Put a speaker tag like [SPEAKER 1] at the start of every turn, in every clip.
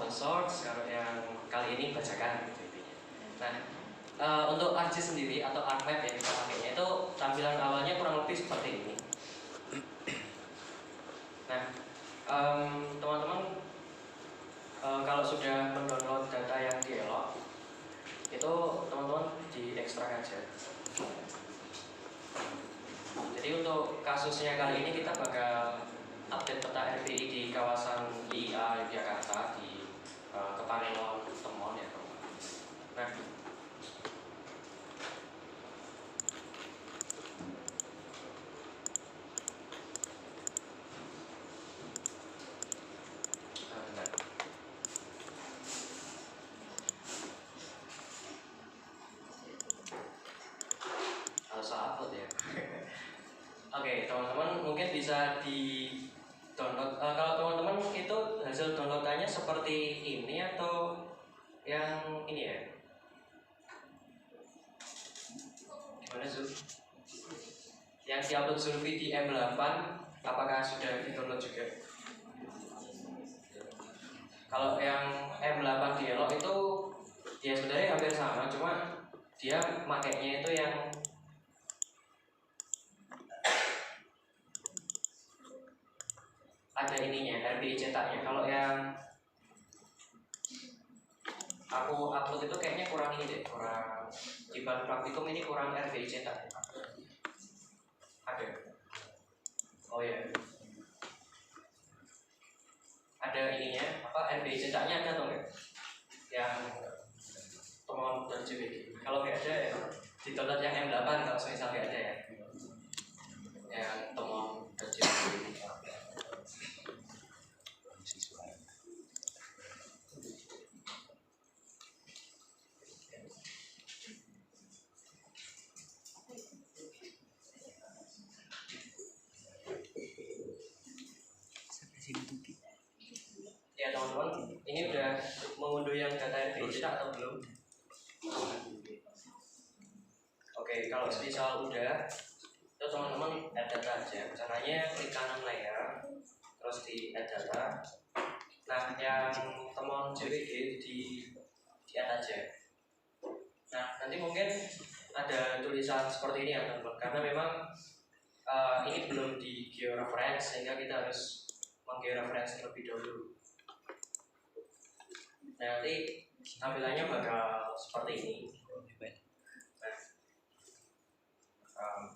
[SPEAKER 1] open source, kalau yang kali ini bajakan gitu intinya. Nah, untuk ArcGIS sendiri atau ArcMap yang kita pakainya itu tampilan awalnya kurang lebih seperti ini. Nah, teman-teman kalau sudah mendownload data yang dielok, itu teman-teman diekstrak aja. Jadi untuk kasusnya kali ini kita bakal update peta RBI di kawasan IIA Yogyakarta di Kepanelon Temon ya teman-teman. Nah, salah upload ya. Oke, teman-teman mungkin bisa di download. Kalau teman-teman itu hasil downloadannya seperti ini atau yang ini ya? Gimana Zul? Yang diupload Zulfi di M8, apakah sudah di-download juga? Kalau yang M8 di Elok itu ya sebenarnya hampir sama, cuma dia makainya itu yang ada ininya, RBI cetaknya. Kalau yang aku upload itu kayaknya kurang ini deh, kurang di Ban Praktikum ini kurang RBI cetak. Ada. Oh ya. Ada ininya, apa RBI cetaknya ada atau enggak? Yang Temon dan JBG. Kalau nggak ada ya di download yang M8 kalau misal nggak ada ya. Yang Temon dan JBG. Ya teman-teman, ini udah mengunduh yang data RBI cetak atau belum? Oke, kalau misal udah, itu teman-teman add data aja. Caranya klik kanan layar, terus di add data. Nah, yang teman JWG di add aja. Nah, nanti mungkin ada tulisan seperti ini ya teman-teman, karena memang ini belum di georeference sehingga kita harus menggeoreference terlebih dahulu. Nah, nanti tampilannya bakal seperti ini. Nah,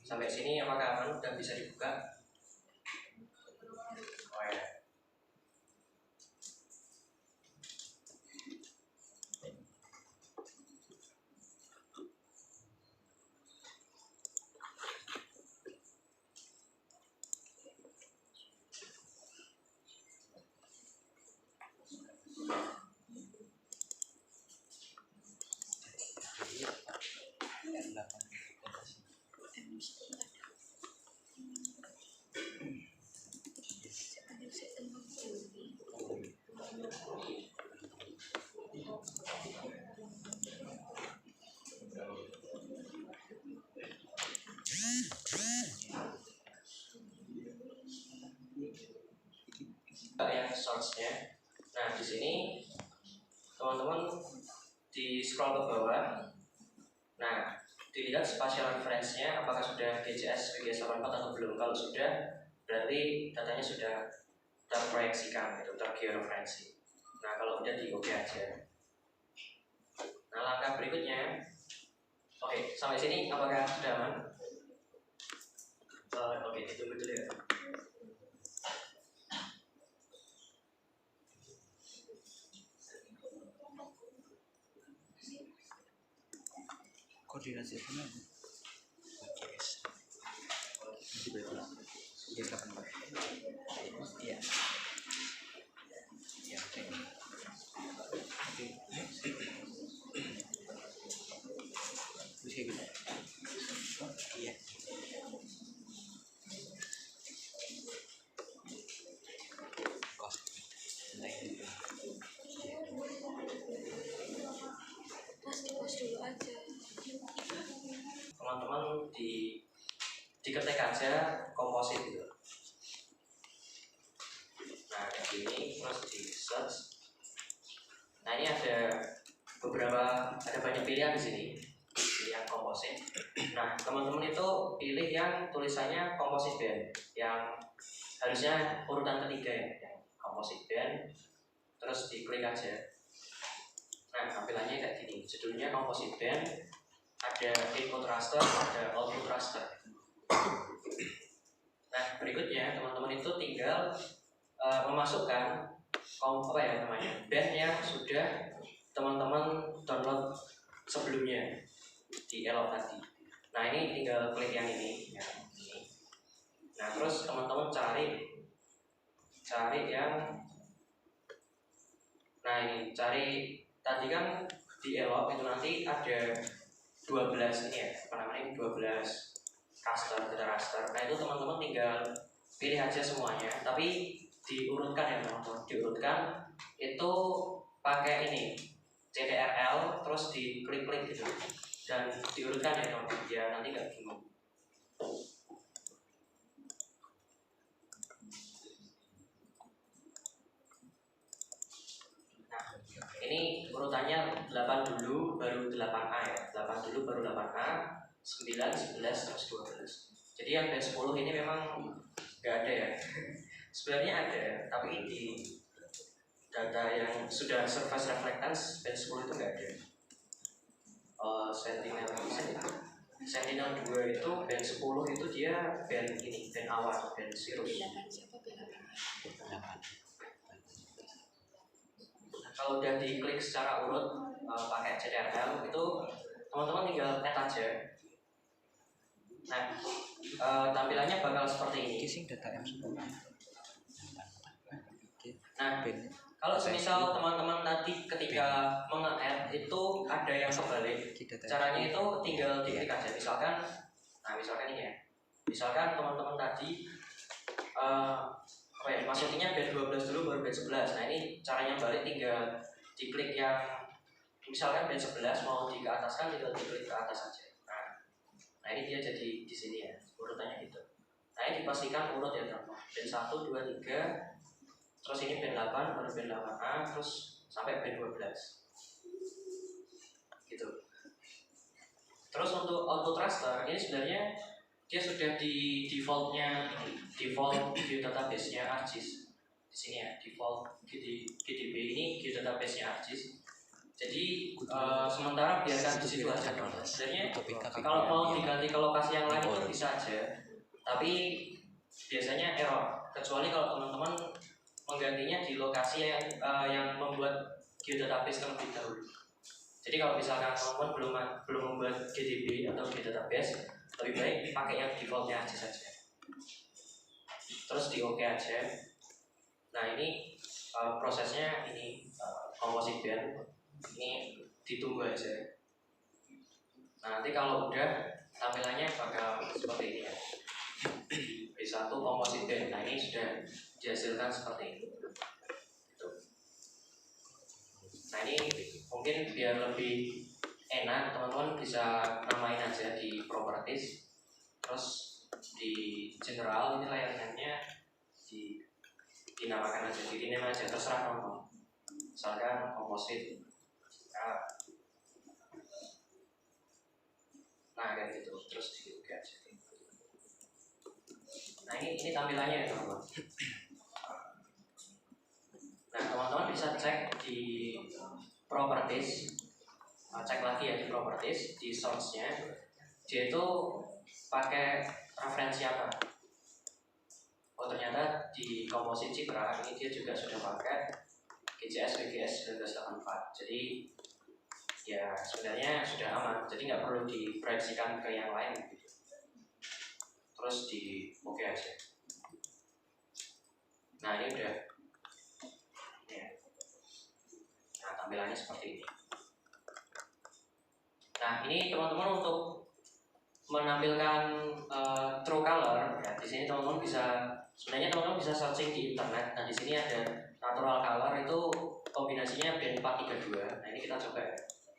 [SPEAKER 1] sampai sini apakah aman? Udah bisa dibuka? Oh ya. Yang source-nya. Nah, di sini teman-teman di scroll ke bawah. Nah, dilihat spatial reference-nya apakah sudah DCS VG84 atau belum. Kalau sudah, berarti datanya sudah terproyeksikan, itu tergeoreferensi. Nah, kalau udah di OK aja. Nah, langkah berikutnya, oke, sampai sini apakah sudah aman? Oke, ditunggu dulu ya.
[SPEAKER 2] Koordinasi apa namanya? Nanti berarti dia kapan Pak? Iya. Ya, oke. Oke. Terus kayak gitu. Oh, iya. Kos. Naik dulu.
[SPEAKER 3] Pos dulu aja.
[SPEAKER 1] Teman-teman diketik aja komposit gitu. Nah, kayak gini terus di search pilihan di sini, pilihan komposit. Nah, teman-teman itu pilih yang tulisannya composite band, yang harusnya urutan ketiga ya, yang composite band. Terus diklik aja. Nah, tampilannya kayak gini. Judulnya composite band, ada input raster, ada output raster. Nah, berikutnya teman-teman itu tinggal memasukkan band yang sudah teman-teman download sebelumnya di Elop tadi. Nah, ini tinggal klik yang ini ya, ini. Nah, terus teman-teman cari yang cari tadi kan di Elop itu nanti ada 12 ini ya, 12 raster. Nah, itu teman-teman tinggal pilih aja semuanya, tapi diurutkan ya teman-teman. Diurutkan itu pakai ini CTRL terus diklik-klik gitu dan diurutkan ya teman-teman, ya nanti nggak bingung. Nah, ini urutannya 8 dulu baru 8A ya, 8 dulu baru 8A, 9, 11, terus 12. Jadi yang band 10 ini memang nggak ada ya. Sebenarnya ada, tapi di data yang sudah surface reflectance band 10 itu nggak ada. Sentinel 2 itu band 10 itu dia band ini, band awal, band Cirrus. Nah, kalau udah diklik secara urut pakai CTRL itu teman-teman tinggal add aja. Nah, tampilannya bakal seperti ini. Nah, kalau semisal teman-teman tadi ketika menge-add itu ada yang kebalik, caranya itu tinggal diklik aja. Misalkan ini ya. Misalkan teman-teman tadi masukinnya band 12 dulu baru band 11. Nah, ini caranya balik tinggal diklik yang misalkan band 11 mau dikeataskan tinggal diklik ke atas saja. Nah, ini dia jadi di sini ya, urutannya gitu. Nah, ini dipastikan urut ya teman-teman. Band 1, 2, 3. Terus ini band 8, baru band 8A, terus sampai band 12 gitu. Terus untuk output raster, ini sebenarnya dia sudah di default geodatabase-nya ArcGIS. Di sini ya, default GDB ini geodatabase-nya ArcGIS. Jadi sementara biarkan di situ aja. Sebenarnya kalau mau diganti ke lokasi yang lain itu bisa aja, tapi biasanya error. Kecuali kalau teman-teman menggantinya di lokasi yang membuat geodatabase terlebih dahulu. Jadi kalau misalkan teman-teman belum membuat GDB atau geodatabase, lebih baik pakai yang defaultnya aja saja. Terus di OK aja. Nah, ini prosesnya ini composite band. Ini ditunggu aja. Nah, nanti kalau udah tampilannya bakal seperti ini ya. B1 composite band. Nah, ini sudah dihasilkan seperti ini. Nah, ini mungkin biar lebih enak teman-teman bisa namain aja di properties, terus di general ini layanannya dinamakan aja, di rename aja, terserah teman-teman. Misalkan composite. Nah, kayak gitu, terus di OK aja. Nah, ini tampilannya ya teman-teman. Nah, teman-teman bisa cek di properties, cek lagi ya di properties, di source-nya dia itu pakai referensi apa. Oh, ternyata di composite Cipra ini dia juga sudah pakai GCS WGS 1984. Jadi ya sebenarnya sudah aman, jadi nggak perlu diproyeksikan ke yang lain gitu. Terus di OK aja. Nah, ini udah ya. Nah, tampilannya seperti ini. Nah, ini teman-teman untuk menampilkan true color ya, di sini teman-teman bisa searching di internet. Nah, di sini ada natural color, itu kombinasinya band 432. Nah, ini kita coba ya.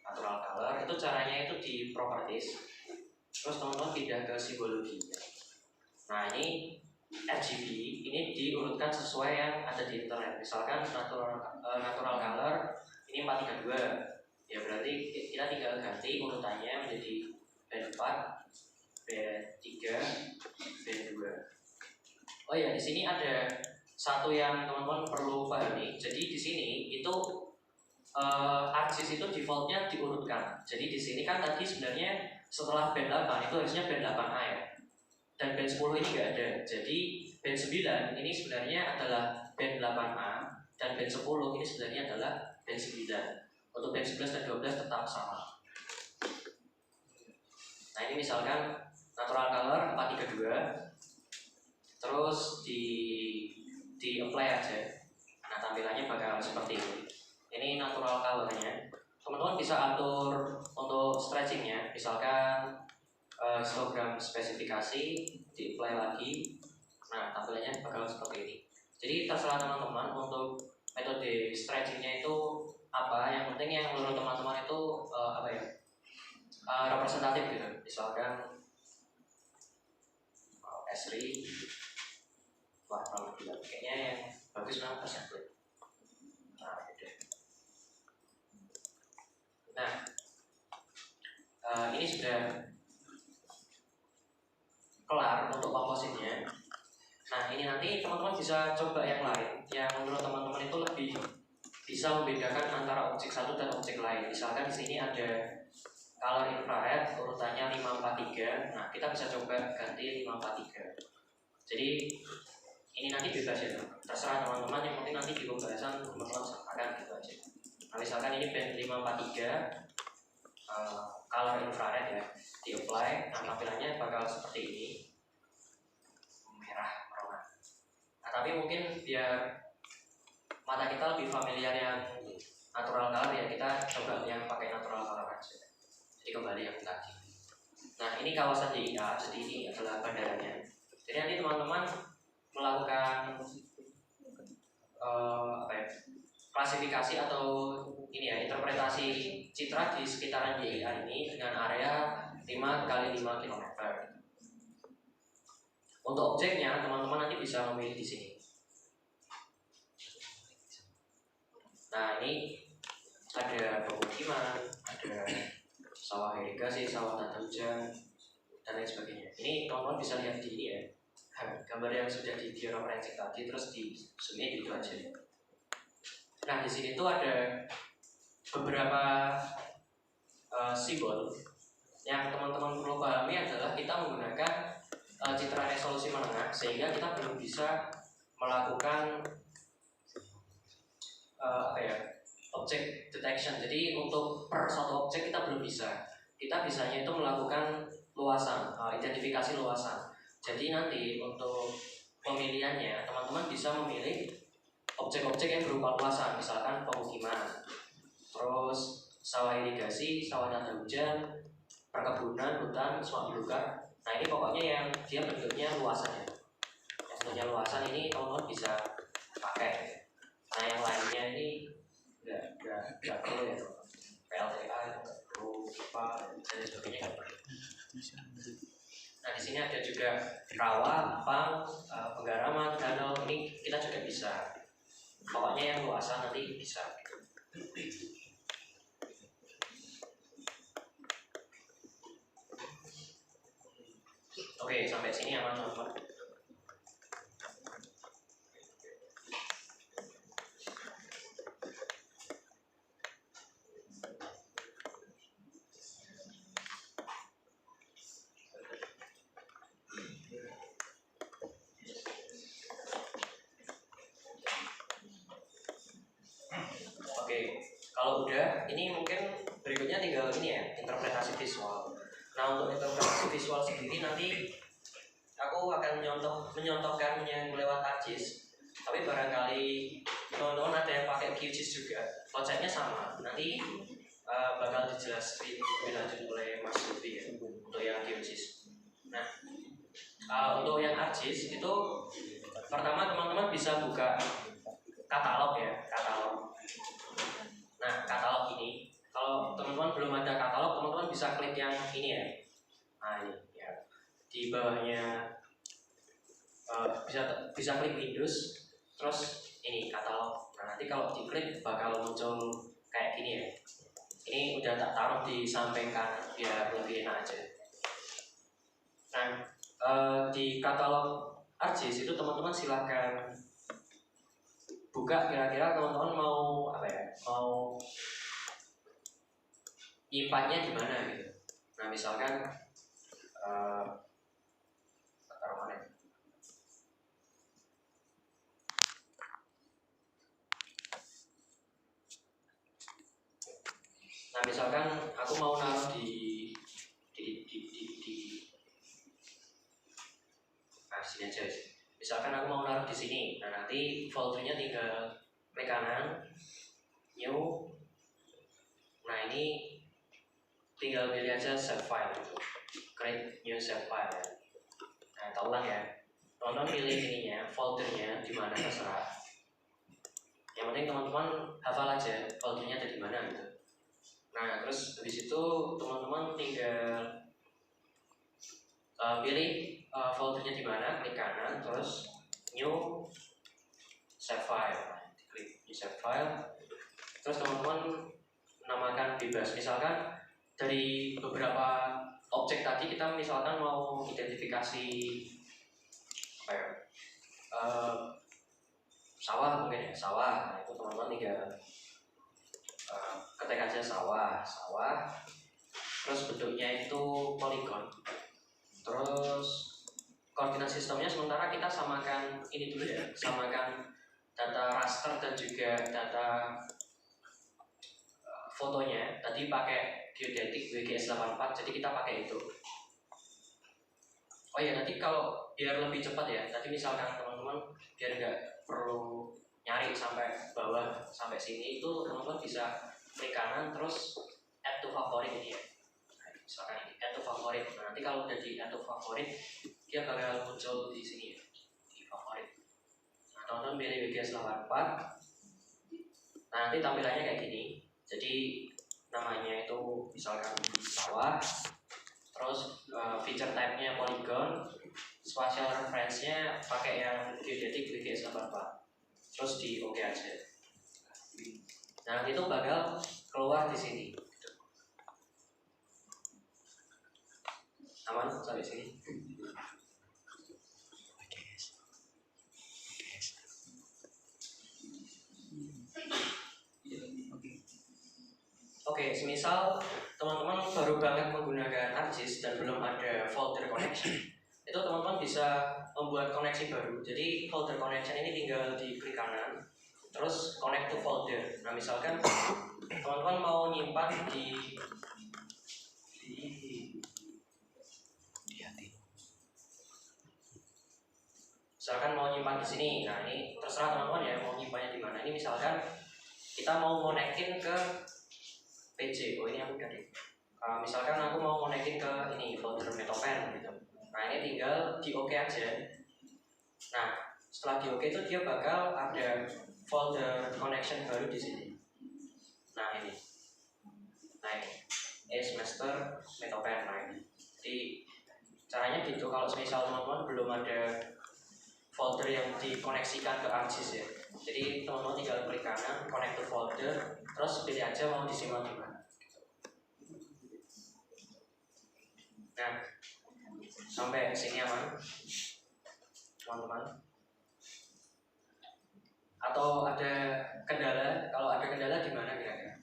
[SPEAKER 1] Natural color itu caranya itu di properties. Terus teman-teman pindah ke simbologi. Nah, ini RGB ini diurutkan sesuai yang ada di internet. Misalkan natural color ini 432. Ya berarti kita tinggal ganti Jadi urutannya menjadi band 4, band 3, band 2. Oh ya, di sini ada satu yang teman-teman perlu pahami. Jadi di sini itu ARGIS itu defaultnya diurutkan. Jadi di sini kan tadi sebenarnya setelah band 8 itu harusnya band 8A ya. Dan band 10 ini nggak ada. Jadi band 9 ini sebenarnya adalah band 8A dan band 10 ini sebenarnya adalah band 9. Untuk band 11 dan 12 tetap sama. Nah, ini misalkan natural color 432 terus di apply aja. Nah, tampilannya bakal seperti ini. Ini natural colornya. Teman-teman bisa atur untuk stretchingnya, misalkan histogram spesifikasi di apply lagi. Nah, tampilannya bakal seperti ini. Jadi terserah teman-teman untuk metode stretchingnya itu apa. Yang penting yang menurut teman-teman itu representatif gitu. Misalkan Esri, wah kalau kayaknya yang bagus memang persentase. Nah, gitu. Nah, ini sudah kelar untuk kompositnya. Nah, ini nanti teman-teman bisa coba yang lain yang menurut teman-teman itu lebih bisa membedakan antara objek satu dan objek lain. Misalkan di sini ada color infrared urutannya 543. Nah, kita bisa coba ganti 543. Jadi ini nanti bebas ya, terserah teman-teman. Yang penting nanti di pembahasan teman-teman sertakan gitu aja. Nah, misalkan ini band 543 color infrared ya, di apply. Nah, tampilannya bakal seperti ini, merah merona. Nah, tapi mungkin biar mata kita lebih familiar yang natural color ya, kita coba yang pakai natural color aja. Jadi kembali yang tadi. Nah, ini kawasan JIA, jadi ini adalah bandaranya. Jadi nanti teman-teman melakukan klasifikasi atau ini ya, interpretasi citra di sekitaran JIA ini dengan area 5x5 km. Untuk objeknya teman-teman nanti bisa memilih di sini. Nah, ini ada pemukiman, ada sawah irigasi, sawah tata hujan, dan lain sebagainya. Ini teman-teman bisa lihat di ini ya, gambar yang sudah di georeferencing tadi, terus di zoom in gitu aja. Nah, di sini tuh ada beberapa simbol yang teman-teman perlu pahami adalah kita menggunakan citra resolusi menengah sehingga kita belum bisa melakukan object detection. Jadi untuk per satu objek kita belum bisa. Kita bisanya itu melakukan luasan, identifikasi luasan. Jadi nanti untuk pemilihannya teman-teman bisa memilih objek-objek yang berupa luasan, misalkan pemukiman, terus sawah irigasi, sawah tata hujan, perkebunan, hutan, swamp belukar. Nah, ini pokoknya yang dia bentuknya luasan ya. Yang bentuknya luasan ini teman-teman bisa pakai. Nah, yang lainnya ini nggak perlu ya, PLTA nggak perlu, IPA dan sebagainya nggak perlu. Nah, di sini ada juga rawa, pang, penggaraman, danau, ini kita juga bisa. Pokoknya yang luasan nanti bisa. Oke, sampai sini aman teman-teman. Kalau udah, ini mungkin berikutnya tinggal ini ya, interpretasi visual. Nah, untuk interpretasi visual sendiri nanti aku akan menyontohkannya lewat ArcGIS. Tapi barangkali teman-teman ada yang pakai QGIS juga. Konsepnya sama. Nanti bakal dijelaskan lebih lanjut oleh Mas Lutfi ya, untuk yang QGIS. Nah, untuk yang ArcGIS itu pertama teman-teman bisa buka katalog ya, katalog. Nah, katalog ini, kalau teman-teman belum ada katalog, teman-teman bisa klik yang ini ya. Nah, ini ya. Di bawahnya bisa klik Windows, terus ini katalog. Nah, nanti kalau diklik bakal muncul kayak gini ya. Ini udah tak taruh di samping kanan biar lebih enak aja. Nah, di katalog ArcGIS itu teman-teman silahkan buka, kira-kira teman-teman mau apa ya, mau nyimpannya di mana gitu. Nah misalkan taruh mana ya? Nah misalkan aku mau naruh di nah sini aja sih. Misalkan aku mau naruh di sini, nah nanti foldernya tinggal klik kanan, new. Nah ini tinggal pilih aja save file gitu, create new save file ya. Nah kita ulang ya, teman-teman pilih ininya, foldernya di mana terserah. Yang penting teman-teman hafal aja foldernya ada di mana gitu. Nah terus habis itu teman-teman tinggal pilih foldernya di mana, klik kanan, terus new save file, klik new save file, terus teman-teman namakan bebas. Misalkan dari beberapa objek tadi kita misalkan mau identifikasi apa ya, sawah mungkin ya, sawah. Nah itu teman-teman tinggal ketik aja sawah, terus bentuknya itu poligon. Terus koordinat sistemnya sementara kita samakan ini dulu ya, samakan data raster dan juga data fotonya. Tadi pakai geodetik WGS84, jadi kita pakai itu. Oh ya, nanti kalau biar lebih cepat ya, tadi misalkan teman-teman biar nggak perlu nyari sampai bawah sampai sini, itu teman-teman bisa klik kanan terus add to favorite ini ya. Misalkan ini add to favorite. Nah, nanti kalau udah di add to favorite, dia bakal muncul di sini ya, di favorit. Nah, teman-teman pilih WGS84. Nah, nanti tampilannya kayak gini. Jadi namanya itu misalkan sawah, terus feature type-nya polygon, spatial reference-nya pakai yang geodetik WGS84. Terus di OK aja. Nah, nanti itu bakal keluar di sini. Aman sampai sini? Oke, semisal teman-teman baru banget menggunakan ArcGIS dan belum ada folder connection, itu teman-teman bisa membuat koneksi baru. Jadi folder connection ini tinggal di klik kanan, terus connect to folder. Nah misalkan teman-teman mau nyimpan di misalkan mau nyimpan di sini. Nah ini terserah teman-teman ya mau nyimpannya di mana. Ini misalkan kita mau konekin ke PC. Oh ini aku udah deh. Misalkan aku mau konekin ke ini folder Metopen gitu. Nah ini tinggal di OK aja. Nah setelah di OK itu dia bakal ada folder connection baru di sini. Nah ini, nah ini semester Metopen. Nah ini. Jadi caranya gitu. Kalau misal teman-teman belum ada folder yang dikoneksikan ke ArcGIS ya. Jadi teman-teman tinggal klik kanan, connect to folder, terus pilih aja mau disimpan di mana. Nah, sampai sini aman, teman-teman. Atau ada kendala? Kalau ada kendala di mana kira-kira?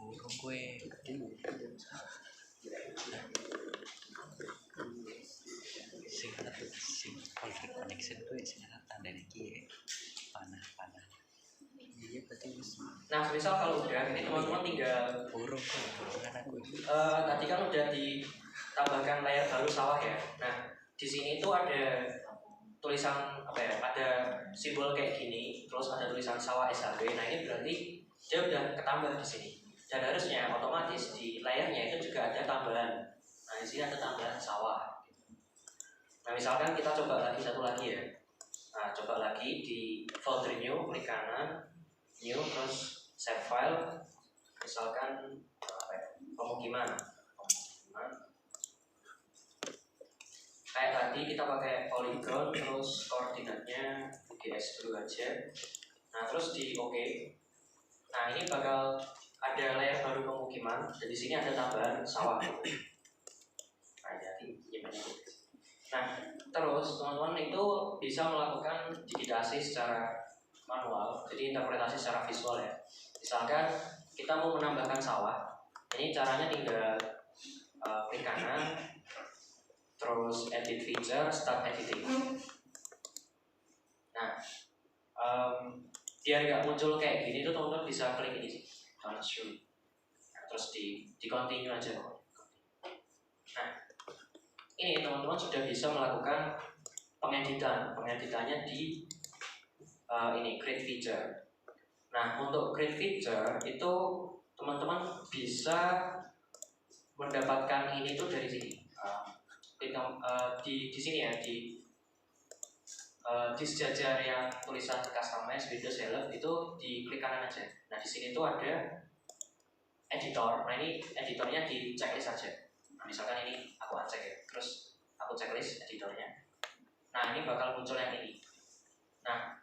[SPEAKER 2] Burung gue sing folder connection tuh sing tanda iki panah iya berarti.
[SPEAKER 1] Nah misal kalau udah ini teman-teman tinggal
[SPEAKER 2] burung kan aku
[SPEAKER 1] tadi kan udah ditambahkan layar baru sawah ya. Nah di sini itu ada tulisan apa ya, ada simbol kayak gini, terus ada tulisan sawah SHB. Nah ini berarti dia udah ketambah di sini. Dan harusnya otomatis di layarnya itu juga ada tambahan. Nah di sini ada tambahan sawah. Nah misalkan kita coba lagi satu lagi ya. Nah coba lagi di folder new, klik kanan, new, terus save file. Misalkan apa ya, pemukiman. Kayak tadi kita pakai polygon, terus koordinatnya GS dulu aja. Nah terus di OK. Nah ini bakal ada layer baru pemukiman dan di sini ada tambahan sawah. Nah jadi gimana? Nah terus teman-teman itu bisa melakukan digitasi secara manual, jadi interpretasi secara visual ya. Misalkan kita mau menambahkan sawah, ini caranya tinggal klik kanan, terus edit feature, start editing. Nah, biar nggak muncul kayak gini tuh teman-teman bisa klik ini sih, show. Nah, terus di continue aja. Nah, ini teman-teman sudah bisa melakukan pengeditannya di ini create feature. Nah, untuk create feature itu teman-teman bisa mendapatkan ini tuh dari sini. Di sini ya, di sejajar yang tulisan customize Windows Help itu diklik kanan aja. Nah di sini tuh ada editor. Nah ini editornya di checklist aja. Nah, misalkan ini aku uncheck ya, terus aku checklist editornya. Nah ini bakal muncul yang ini. Nah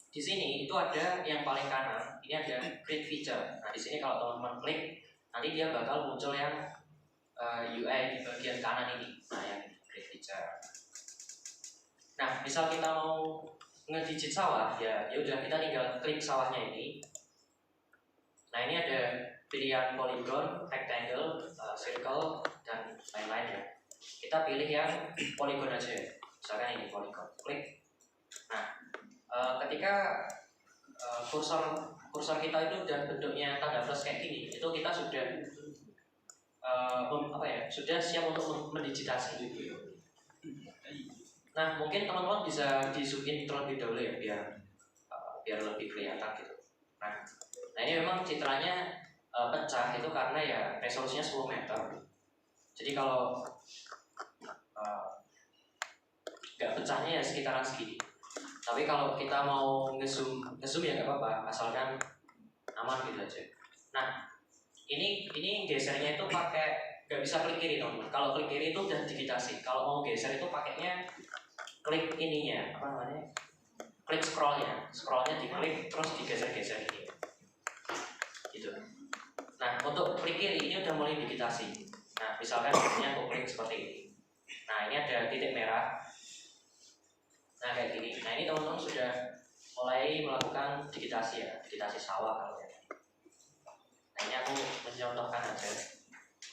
[SPEAKER 1] di sini itu ada yang paling kanan. Ini ada create feature. Nah di sini kalau teman-teman klik, nanti dia bakal muncul yang UI di bagian kanan ini. Nah yang ini create feature. Nah, misal kita mau ngedigit sawah, ya udah kita tinggal klik sawahnya ini. Nah, ini ada pilihan polygon, rectangle, circle, dan lain-lain ya. Kita pilih yang polygon aja. Misalkan ini polygon, klik. Nah, ketika kursor kita itu udah bentuknya tanda plus kayak gini, itu kita sudah sudah siap untuk mendigitasi. Nah, mungkin teman-teman bisa di zoom in terlebih dahulu ya, biar lebih kelihatan gitu. Nah ini memang citranya pecah itu karena ya resolusinya 10 meter. Jadi kalau nggak pecahnya ya sekitaran segini. Tapi kalau kita mau ngezoom ya nggak apa-apa, asalkan aman gitu aja. Nah ini gesernya itu pakai, nggak bisa klik kiri teman-teman. Kalau klik kiri itu udah digitasi. Kalau mau geser itu pakainya klik ininya, apa namanya? Klik scrollnya diklik terus digeser-geser ini. Gitu. Nah, untuk klik kiri ini udah mulai digitasi. Nah, misalkan ini aku klik seperti ini. Nah, ini ada titik merah. Nah, kayak gini. Nah, ini teman-teman sudah mulai melakukan digitasi ya, digitasi sawah kalau ya. Nah, ini aku mencontohkan aja.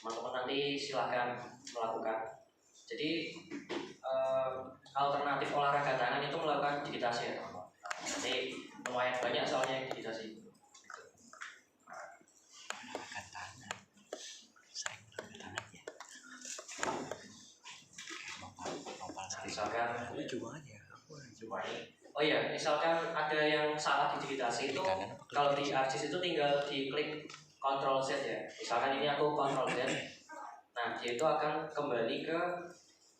[SPEAKER 1] Teman-teman nanti silahkan melakukan. Jadi alternatif olahraga tangan itu melakukan digitasi ya teman-teman. Nanti lumayan banyak soalnya yang digitasi.
[SPEAKER 2] Olahraga tangan, saya olahraga tangan ya. Nopal sekali.
[SPEAKER 1] Misalkan
[SPEAKER 2] Aku coba aja.
[SPEAKER 1] Oh iya, misalkan ada yang salah di digitasi itu, kalau di ArcGIS itu tinggal diklik Ctrl Z ya. Misalkan ini aku Ctrl Z. Nah, dia itu akan kembali ke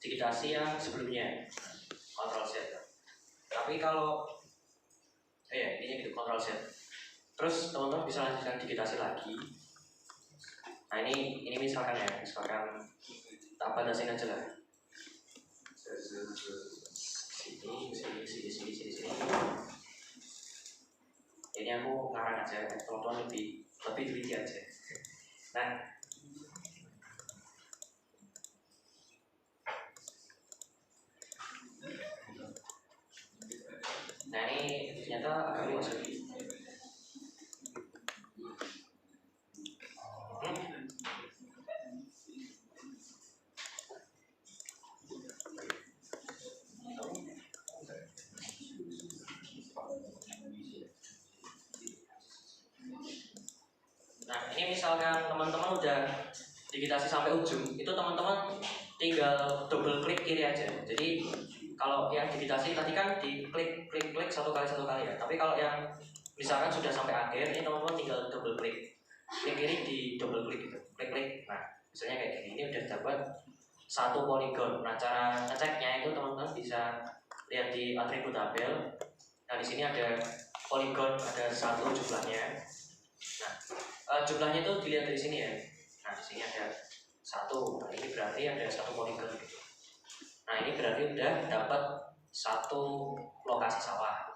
[SPEAKER 1] digitasi yang sebelumnya, Ctrl Z. Tapi kalau ini gitu, Ctrl Z. Terus teman-teman bisa lanjutkan digitasi lagi. Nah ini misalkan ya, misalkan tak batasin aja lah. Sini. Ini aku ngarang aja, teman-teman lebih teliti aja. Nah ini ternyata agak luas lagi. Nah ini misalkan teman-teman udah digitasi sampai ujung, itu teman-teman tinggal double klik kiri aja. Jadi kalau yang digitasi tadi kan diklik klik satu kali ya. Tapi kalau yang misalkan sudah sampai akhir, ini teman-teman tinggal double klik kiri di double klik gitu, klik. Nah misalnya kayak gini, ini udah dapat satu polygon. Nah cara ngeceknya itu teman-teman bisa lihat di atribut tabel. Nah di sini ada polygon, ada satu jumlahnya. Nah jumlahnya itu dilihat dari sini ya. Nah di sini ada satu. Nah ini berarti ada satu polygon gitu. Nah ini berarti udah dapat satu lokasi sawah.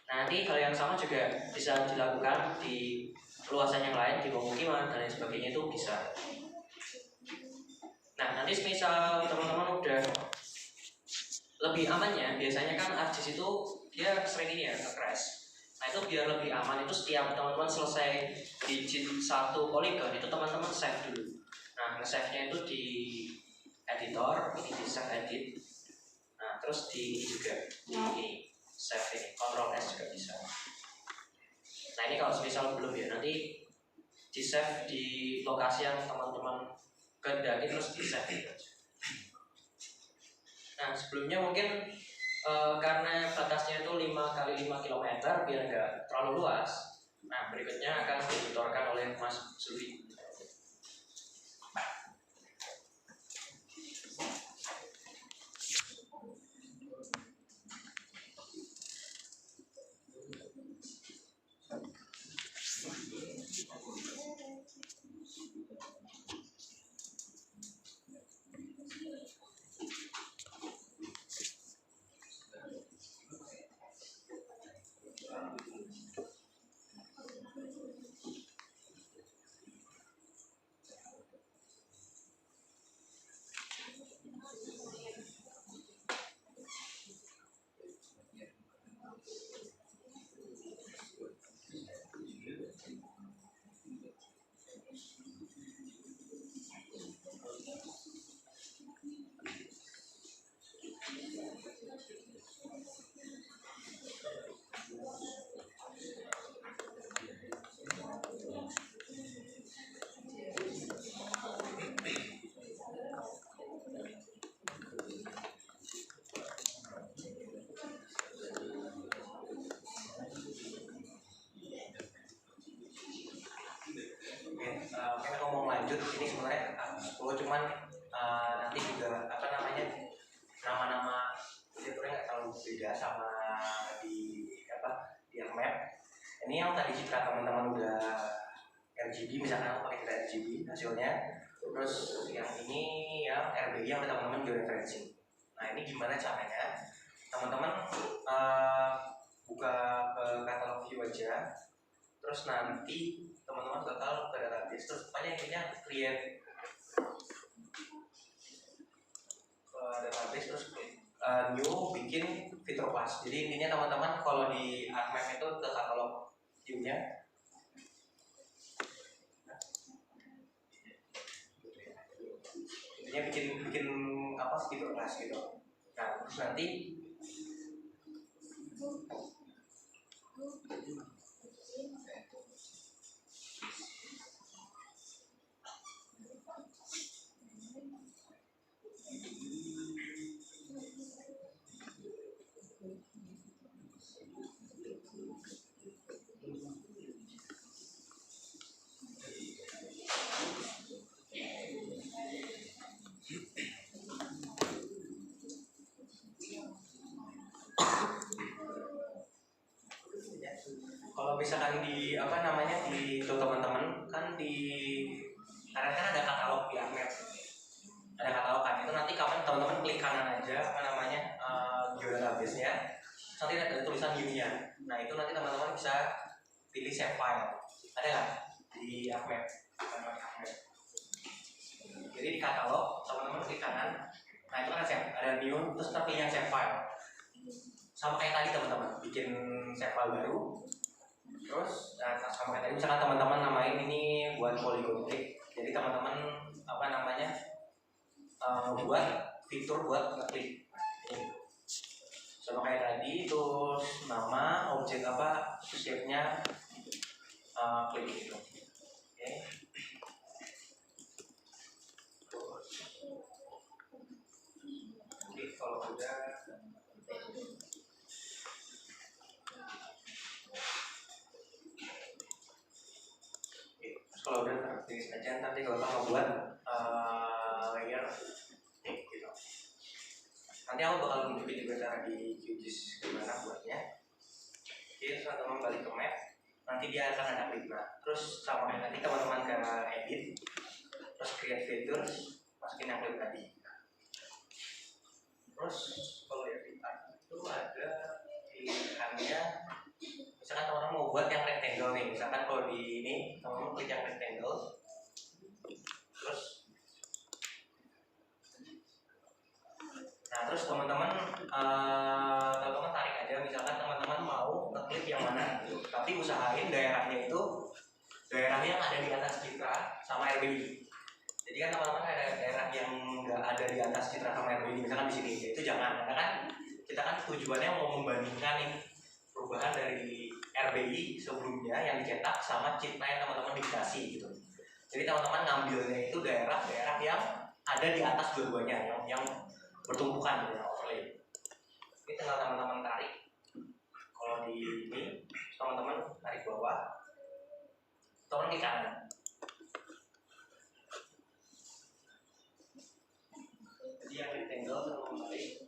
[SPEAKER 1] Nah, nanti hal yang sama juga bisa dilakukan di luasan yang lain, di pemukiman dan lain sebagainya itu bisa. Nah, nanti misal teman-teman udah lebih amannya, biasanya kan ArcGIS itu dia sering ini ya, nge-crash. Nah, itu biar lebih aman itu setiap teman-teman selesai digit satu poligon itu teman-teman save dulu. Nah, nge-save-nya itu di editor, ini di save edit. Nah, terus di juga di save ini, Ctrl S juga bisa. Nah, ini kalau misal belum ya, nanti di save di lokasi yang teman-teman kehendaki terus di save gitu. Nah, sebelumnya mungkin karena batasnya itu 5 kali 5 km biar nggak terlalu luas. Nah, berikutnya akan ditutorkan oleh Mas Zuli. Kita ngomong lanjut ini sebenarnya cuman nanti juga apa namanya nama-nama fiturnya nggak terlalu beda sama di di map. Ini yang tadi jika teman-teman udah RGB misalkan pakai kita RGB hasilnya, terus yang ini yang RBI yang teman-teman juga referensi. Nah, ini gimana caranya? Teman-teman buka ke catalog view aja, terus nanti teman-teman bakal ke database, terus pokoknya intinya create database, terus new bikin fitur class. Jadi intinya teman-teman kalau di ArcMap itu ke catalog view-nya, intinya bikin apa fitur class gitu. Nah, terus nanti kalau misalkan di apa namanya di itu teman-teman kan di karena kan ada katalog di ArcMap, ada katalog kan itu nanti kapan teman-teman klik kanan aja apa namanya database-nya, nanti ada tulisan new-nya. Nah, itu nanti teman-teman bisa pilih save file, ada nggak di ArcMap? Jadi di katalog teman-teman klik kanan, nah itu kan ada new, terus terpilih yang save file. Sama kayak tadi teman-teman bikin save file baru. Terus sama kayak tadi misalkan teman-teman namain ini buat polygon click. Jadi teman-teman apa namanya buat fitur buat ngeklik. Sama kayak tadi terus nama objek apa shape-nya klik gitu. Oke. Oke, kalau udah kalau udah tertulis aja, nanti kalau kamu buat layer gitu. Nanti aku bakal nunjukin juga cara di QGIS gimana buatnya. Oke, setelah teman balik ke map, nanti dia akan ada klik. Nah, terus sama kayak tadi teman-teman ke edit, terus create features, masukin yang klik tadi. Terus kalau ya kita teman-teman tarik aja, misalkan teman-teman mau ngeklik yang mana gitu. Tapi usahain daerahnya itu daerah yang ada di atas Citra sama RBI. Jadi kan teman-teman ada daerah yang nggak ada di atas Citra sama RBI, misalkan di sini, itu jangan, karena kan kita kan tujuannya mau membandingkan nih perubahan dari RBI sebelumnya yang dicetak sama Citra yang teman-teman dikasih gitu. Jadi teman-teman ngambilnya itu daerah-daerah yang ada di atas dua-duanya, yang bertumpukan gitu, overlay. Ini tinggal teman-teman tarik. Kalau di ini teman-teman tarik bawah, teman ke kanan. Jadi yang rectangle teman-teman tarik.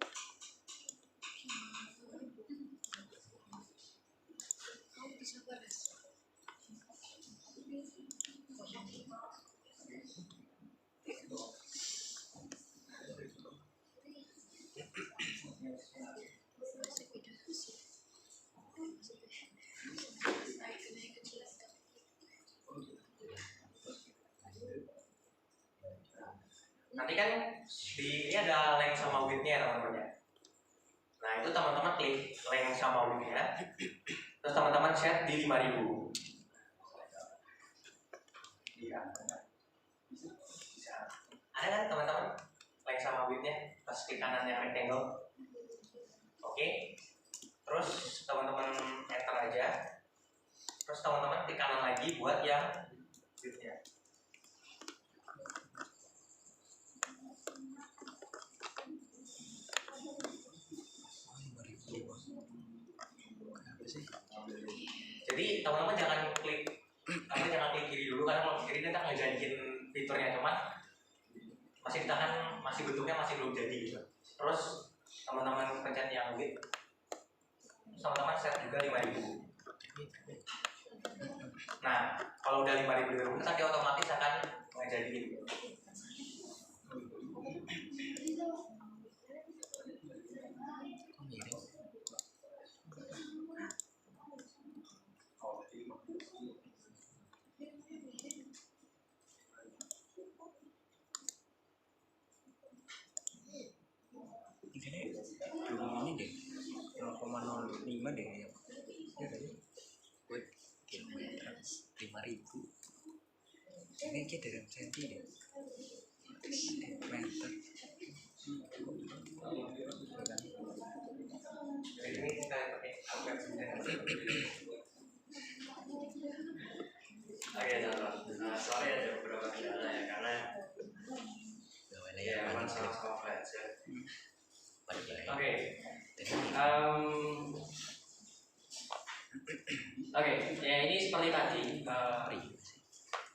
[SPEAKER 1] Nanti kan di ini ada length sama width-nya teman-teman ya. Nah itu teman-teman klik length sama width-nya, terus teman-teman set di 5000. Iya. Bisa. Ada kan teman-teman length sama width-nya pas klik kanan yang rectangle. Oke. Terus teman-teman enter aja. Terus teman-teman klik kanan lagi buat yang width-nya. Jadi teman-teman jangan klik kiri dulu, karena kalau kiri kita ngejadiin fiturnya, cuman masih ditahan, masih bentuknya masih belum jadi gitu. Terus teman-teman pencet yang width, teman-teman set juga 5000. Nah kalau udah 5000 nanti otomatis akan ngejadiin gitu.
[SPEAKER 2] Ini deh 0,05 deh ya. Ya tadi kilometer 5000. Ini aja dalam senti deh. Meter.
[SPEAKER 1] Ini kita pakai angka 9. Oke, soalnya ada beberapa kendala ya, karena ya memang sama-sama belajar. Oke, oke, ya ini seperti tadi.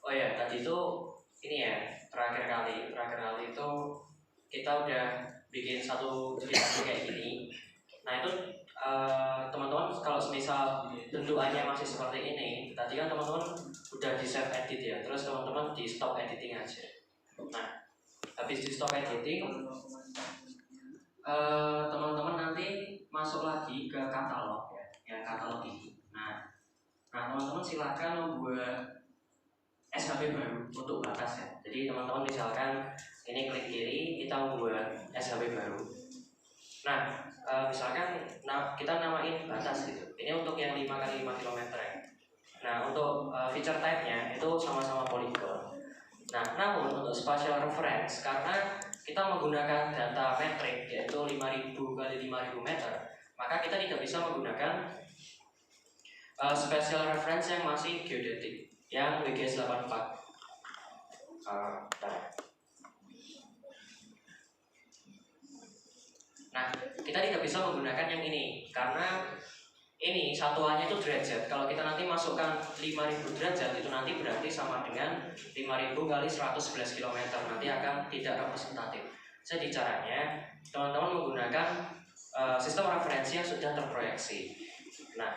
[SPEAKER 1] Oh ya, tadi itu ini ya terakhir kali itu kita udah bikin satu cerita kayak gini. Nah itu teman-teman kalau semisal bentukannya masih seperti ini, tadi kan teman-teman udah di save edit ya, terus teman-teman di stop editing aja. Nah habis di stop editing, teman-teman nanti masuk lagi ke katalog ya, yang katalog ini. Nah teman-teman silakan membuat SHP baru untuk batas ya. Jadi teman-teman misalkan ini klik kiri, kita membuat SHP baru. Nah misalkan kita namain batas gitu. Ini untuk yang 5x5 km ya. Nah untuk feature type-nya itu sama-sama polygon. Nah namun untuk spatial reference, karena kita menggunakan data metrik yaitu 5000 x 5000 meter, maka kita tidak bisa menggunakan spatial reference yang masih geodetik, yang WGS 84. Nah, kita tidak bisa menggunakan yang ini karena ini satuannya itu derajat. Kalau kita nanti masukkan 5000 derajat, itu nanti berarti sama dengan 5000 kali 111 km. Nanti akan tidak representatif. Jadi caranya teman-teman menggunakan sistem referensi yang sudah terproyeksi. Nah,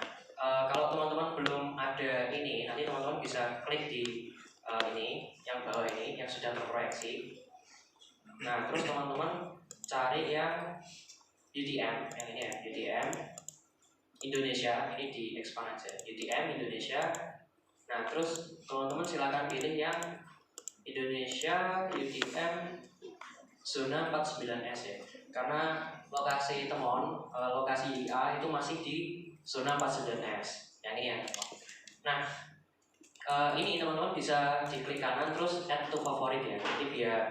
[SPEAKER 1] kalau teman-teman belum ada ini, nanti teman-teman bisa klik di ini, yang bawah ini, yang sudah terproyeksi. Nah, terus teman-teman cari yang UTM, yang ini ya, UTM Indonesia, ini di expand aja, UTM Indonesia. Nah, terus teman-teman silakan pilih yang Indonesia UTM zona 49S ya, karena lokasi temon, lokasi IA itu masih di zona 49S. Yang ini ya. Nah, ini teman-teman bisa diklik kanan terus add to favorit ya. Jadi biar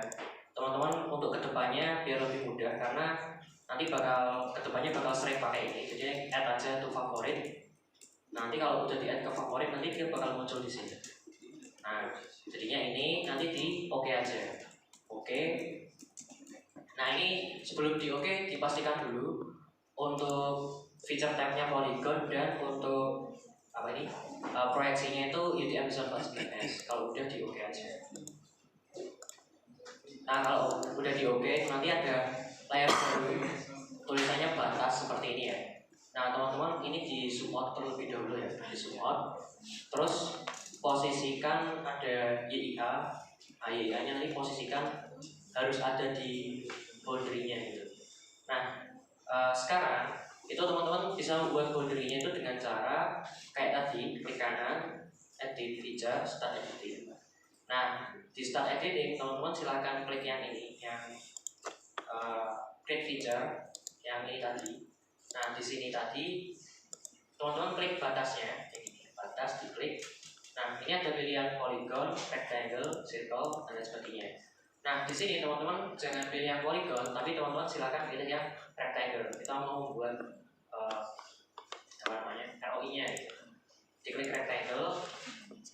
[SPEAKER 1] teman-teman untuk kedepannya biar lebih mudah karena nanti kedepannya bakal sering pakai ini. Jadi add aja to favorit. Nanti kalau udah di add ke favorit nanti dia bakal muncul di sini. Nah, jadinya ini nanti di oke aja. Oke. Nah, ini sebelum di oke dipastikan dulu untuk feature tab-nya polygon dan untuk apa ini proyeksinya itu UTM Zone 49S. Kalau udah di oke aja. Nah, kalau udah di oke nanti ada layar baru tulisannya batas seperti ini ya. Nah, teman-teman ini di zoom out terlebih dahulu ya, di zoom out. Terus posisikan ada YIA. Nah, YIA-nya nanti posisikan harus ada di boundary-nya gitu. Nah, sekarang itu teman-teman bisa membuat boundary-nya itu dengan cara kayak tadi, klik kanan, edit feature, start editing. Nah, di start editing teman-teman silakan klik yang ini, yang create feature, yang ini tadi. Nah, di sini tadi teman-teman klik batasnya, ini batas diklik. Nah, ini ada pilihan polygon, rectangle, circle, dan lain sebagainya. Nah, di sini teman-teman jangan pilih yang polygon, tapi teman-teman silakan pilih yang rectangle. Kita mau membuat apa namanya ROI-nya gitu. Diklik rectangle.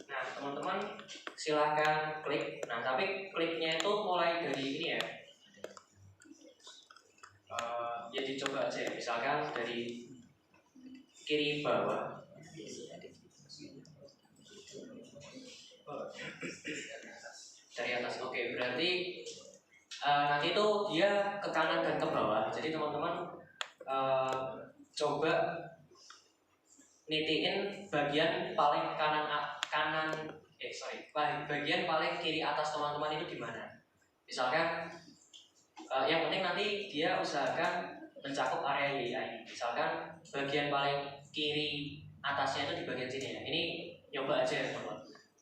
[SPEAKER 1] Nah, teman-teman silakan klik. Nah, tapi kliknya itu mulai dari ini ya. Ya dicoba aja ya. Misalkan dari kiri bawah. Dari atas. Oke, berarti nanti itu dia ke kanan dan ke bawah. Jadi teman-teman coba nitiin bagian paling bagian paling kiri atas teman-teman itu di mana. Misalkan yang penting nanti dia usahakan mencakup area YIA ini. Misalkan bagian paling kiri atasnya itu di bagian sini ya. Ini nyoba aja ya teman-teman.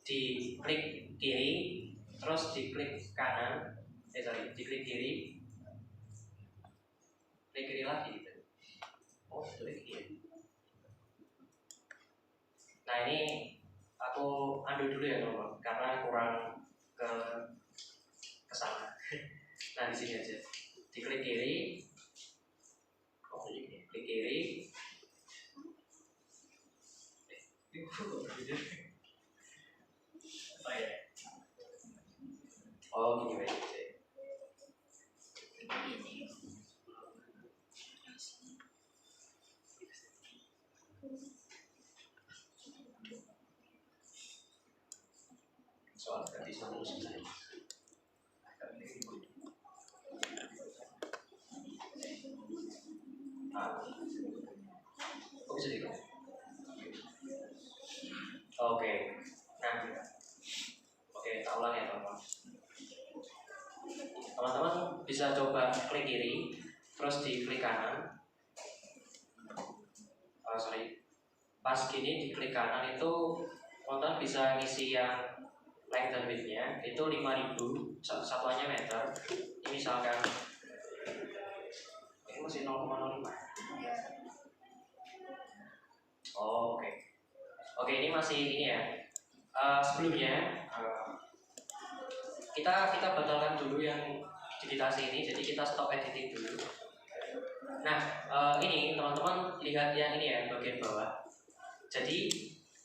[SPEAKER 1] Diklik kiri, terus diklik kanan, diklik kiri, klik kiri lagi gitu. Oh, klik kiri. Nah, ini aku ambil dulu ya teman-teman, karena kurang ke sana. Nah, di sini aja. Diklik kiri. Oh, klik kiri. Oh ya. Oh, gini aja. Soal ganti sama susah. Oh, bisa diklik. Oke. Nah, oke, tak ulang ya teman-teman. Teman-teman bisa coba klik kiri, terus diklik kanan. Pas gini diklik kanan itu teman-teman bisa ngisi yang length dan width-nya itu 5000 satuannya meter. Ini misalkan ini masih 0,05. Oh, oke. Oke, ini masih ini ya. Sebelumnya kita batalkan dulu yang digitasi ini, jadi kita stop editing dulu. Nah, ini teman-teman lihat yang ini ya, bagian bawah. Jadi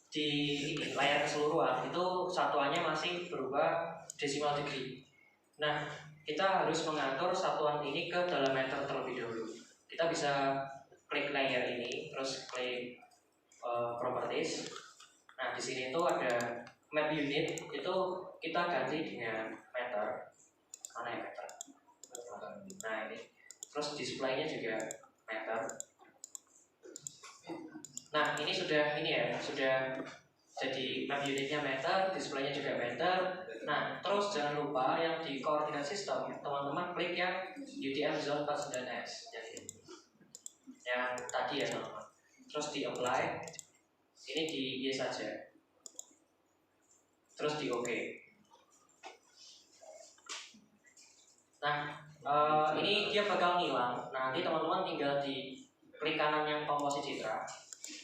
[SPEAKER 1] di ini layar keseluruhan itu satuannya masih berupa decimal degree. Nah, kita harus mengatur satuan ini ke dalam meter terlebih dahulu. Kita bisa klik layer ini, terus klik properties. Nah, di sini itu ada map unit, itu kita ganti dengan meter. Mana ya meter? Nah, ini. Terus displaynya juga meter. Nah, ini sudah jadi map unitnya meter, displaynya juga meter. Nah, terus jangan lupa yang di koordinat sistem, teman-teman klik yang UTM Zone 49S yang tadi ya teman-teman. Terus di apply, ini di yes saja. Terus di OK. Nah, ini dia bakal ngilang. Nanti teman-teman tinggal di klik kanan yang komposit citra,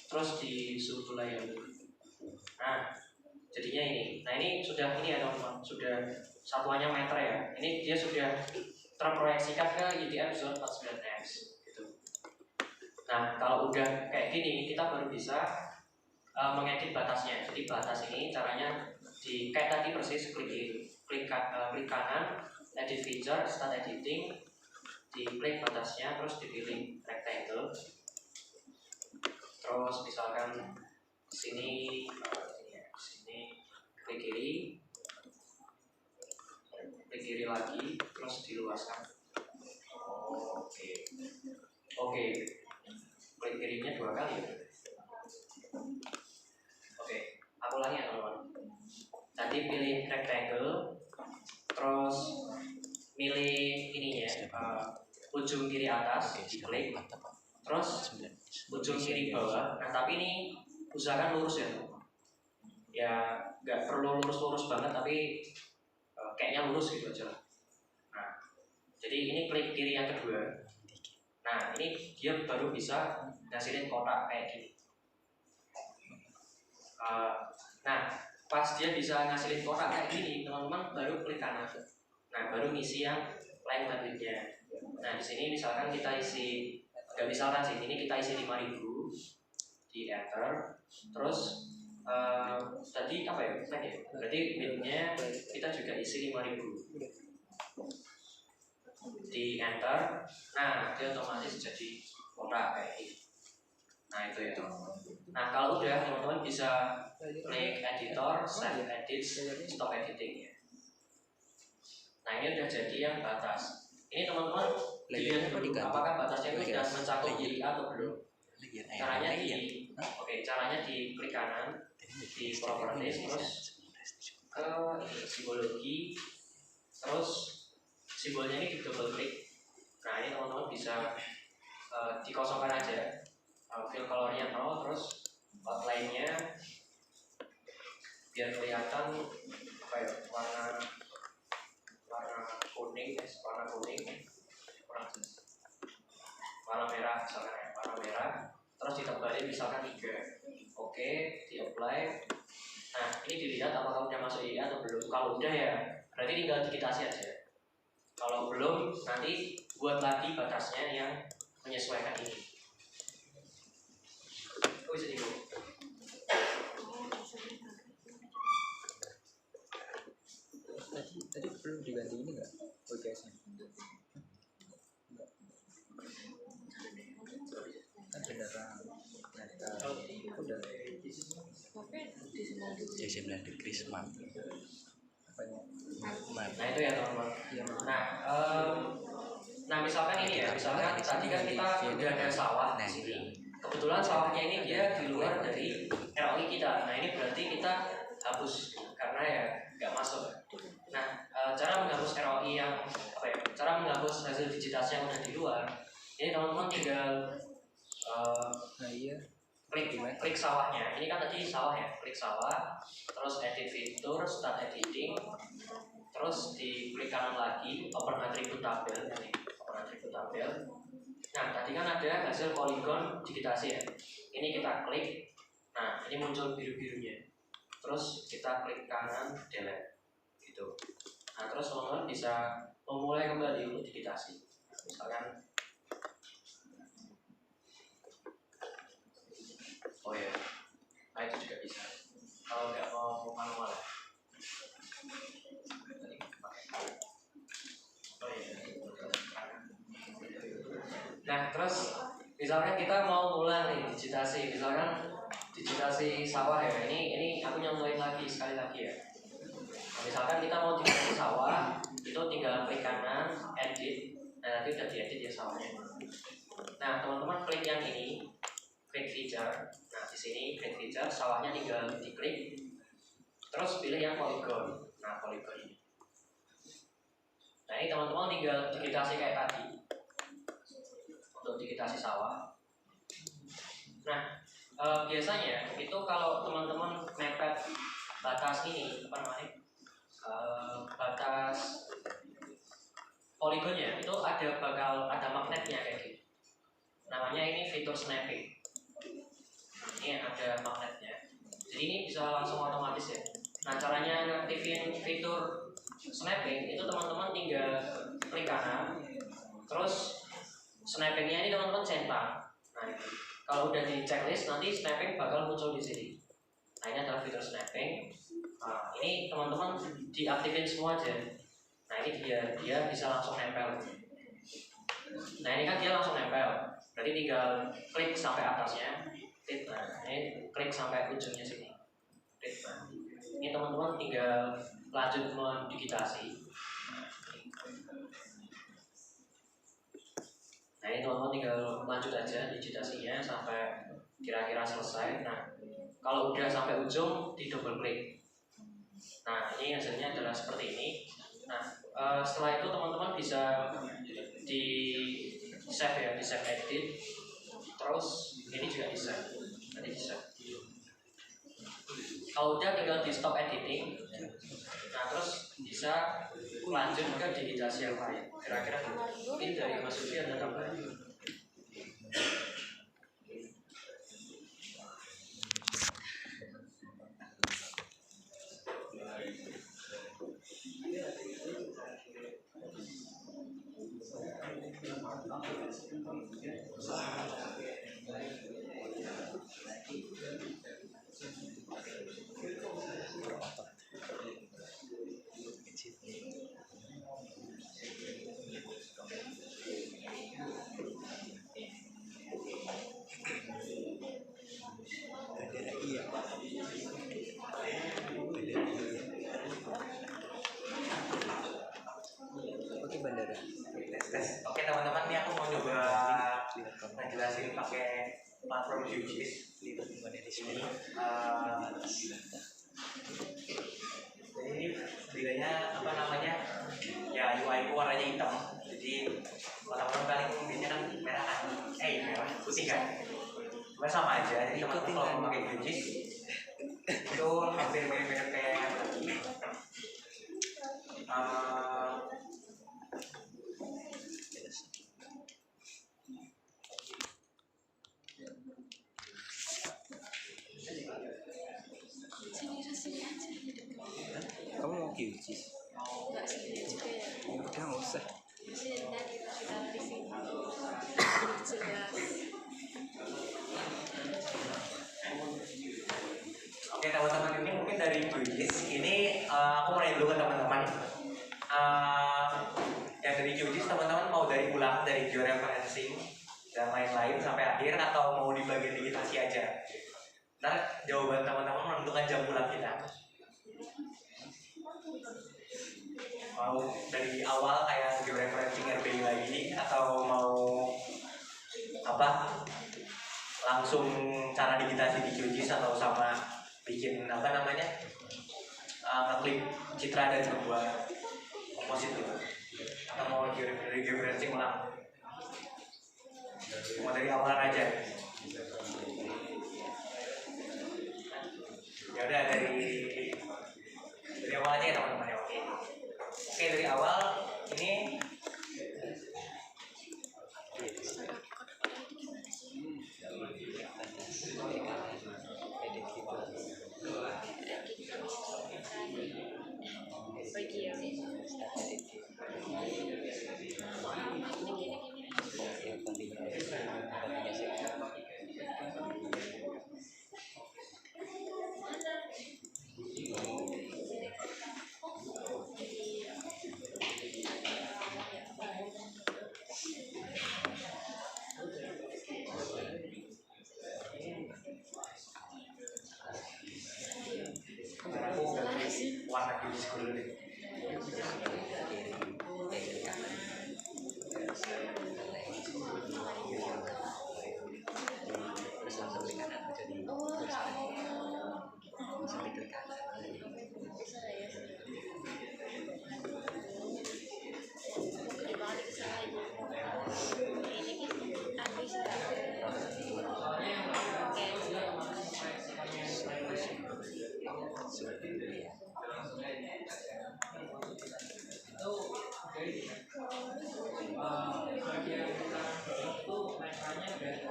[SPEAKER 1] terus di zoom to layer. Nah, jadinya ini. Nah, ini sudah ini ya teman-teman, sudah satuannya meter ya. Ini dia sudah terproyeksikan ke IDM Zone 49X gitu. Nah, kalau udah kayak gini, kita baru bisa mengedit batasnya. Jadi batas ini caranya di kayak tadi persis, klik kanan, edit feature, start editing, diklik batasnya, terus dipilih rectangle. Terus misalkan sini klik kiri lagi, terus diluaskan. Oke, klik kirinya 2 kali ya. Oke, aku ulangi ya teman-teman. Tadi pilih rectangle, terus milih ininya, ujung kiri atas, diklik, terus ujung kiri bawah. Nah, tapi ini usahakan lurus ya. Ya, nggak perlu lurus-lurus banget, tapi kayaknya lurus gitu aja. Nah, jadi ini klik kiri yang kedua. Nah, ini dia baru bisa ngasilin kotak kayak gini. Nah, pas dia bisa ngasilin kotak kayak gini, teman-teman baru klik kanan. Nah, baru ngisi yang line bandwidth-nya. Nah, di sini misalkan kita isi, nggak misalkan sih, ini kita isi 5000 di enter, terus tadi apa ya? Berarti width-nya kita juga isi 5000 di enter. Nah, dia otomatis jadi kotak kayak ini. Nah, itu ya teman-teman. Nah, kalau udah teman-teman bisa klik editor, save edit, stop editing ya. Nah, ini udah jadi yang batas. Ini teman-teman dilihat dulu apakah batasnya itu sudah mencakup YIA atau belum. Caranya caranya di klik kanan di properties, terus ke simbologi, terus simbolnya ini di double klik. Nah, ini teman-teman bisa dikosongkan aja, fill colornya 0, terus outline-nya biar kelihatan apa ya, warna kuning, warna merah misalkan ya, warna merah, terus ditebalin misalkan 3. Oke, di apply. Nah, ini dilihat apakah udah masuk IA atau belum. Kalau udah ya berarti tinggal digitasi aja. Kalau belum, nanti buat lagi batasnya yang menyesuaikan ini. Bisa dibuat.
[SPEAKER 3] Tadi perlu diganti ini nggak OCS-nya? Kan beneran udah
[SPEAKER 2] jadi 9 degree smart.
[SPEAKER 3] apanya?
[SPEAKER 1] Nah, itu ya teman-teman.
[SPEAKER 3] Iya,
[SPEAKER 1] Nah, misalkan ini ya, misalkan tadi kan kita udah ada sawah di sini. Kebetulan sawahnya ini dia di luar dari ROI kita. Nah, ini berarti kita hapus karena ya nggak masuk. Nah, cara menghapus ROI yang apa ya? Cara menghapus hasil digitasi yang udah di luar. Ini teman-teman tinggal klik sawahnya. Ini kan tadi sawah ya, klik sawah, terus edit fitur, start editing, terus di klik kanan lagi, open attribute tabel, ini open attribute tabel. Nah, tadi kan ada hasil polygon digitasi ya. Ini kita klik. Nah, ini muncul biru-birunya. Terus kita klik kanan, delete, gitu. Nah, terus teman-teman bisa memulai kembali untuk digitasi. Nah, misalkan, oh ya, nah itu juga bisa. Kalau nggak mau manual. Nah, terus misalkan kita mau mulai nih digitasi, misalkan digitasi sawah ya. Ini aku nyontohin lagi sekali lagi ya. Nah, misalkan kita mau digitasi sawah, itu tinggal klik kanan, edit. Nah, nanti udah diedit ya sawahnya. Nah, teman-teman klik yang ini, klik feature. Nah, di sini klik feature, sawahnya tinggal diklik. Terus pilih yang polygon. Nah, polygon ini. Nah, ini teman-teman tinggal digitasi kayak tadi. Untuk digitasi sawah. Nah, biasanya itu kalau teman-teman mepet batas ini apa namanya, batas poligonnya itu bakal ada magnetnya kayak gitu. Namanya ini fitur snapping. Nah, ini ada magnetnya. Jadi ini bisa langsung otomatis ya. Nah, caranya ngaktifin fitur snapping itu teman-teman tinggal klik kanan, terus snappingnya ini teman-teman centang. Nah, kalau udah di checklist nanti snapping bakal muncul di sini. Nah, ini adalah fitur snapping. Nah, ini teman-teman diaktifin semua aja. Nah, ini dia bisa langsung nempel. Nah, ini kan dia langsung nempel. Berarti tinggal klik sampai atasnya. Klik, nah, ini klik sampai ujungnya sini. Klik, nah. Ini teman-teman tinggal lanjut mendigitasi. Nah, ini teman-teman tinggal lanjut aja digitasinya sampai kira-kira selesai. Nah, kalau udah sampai ujung di double klik. Nah, ini hasilnya adalah seperti ini. Nah, setelah itu teman-teman bisa di save ya, di save edit. Terus ini juga bisa. Nanti bisa. Kalau udah tinggal di stop editing. Nah, terus bisa lanjut ke digitasi yang lain. Kira-kira ini dari Mas Sufi ada tambahan?
[SPEAKER 3] Bandara.
[SPEAKER 4] Oke teman-teman, ini aku mau coba ngejelasin pakai platform QGIS. Jadi ini bedanya apa namanya? Ya UI ku warnanya hitam. Jadi teman-teman paling biasanya kan merah kan? Merah putih kan? Cuma sama aja. Jadi teman-teman kalau pakai QGIS itu hampir mirip-mirip kayak
[SPEAKER 3] Kamu mau QGIS?
[SPEAKER 5] Enggak sendiri juga ya.
[SPEAKER 3] Udah nggak usah.
[SPEAKER 5] Jadi nanti kita di sini jelas.
[SPEAKER 4] Oke teman-teman, ini mungkin dari QGIS. Ini aku mau nanya dulu ke teman-teman. Yang dari QGIS teman-teman mau dari ulang dari georeferencing dan lain-lain sampai akhir atau mau di bagian digitasi aja? Ntar jawaban teman-teman menentukan jam pulang kita. Mau dari awal kayak georeferencing RBI lagi atau mau apa? Langsung cara digitasi di QGIS atau sama bikin apa namanya? Ngeklik citra dan membuat komposit gitu. Atau mau dari georeferencing ulang? Mau dari awal aja. Ya udah dari awal aja ya teman-teman ya. Oke, dari awal ini aku ganti warna QGIS dulu deh.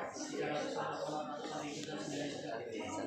[SPEAKER 2] 300 hari kita 9 hari biasa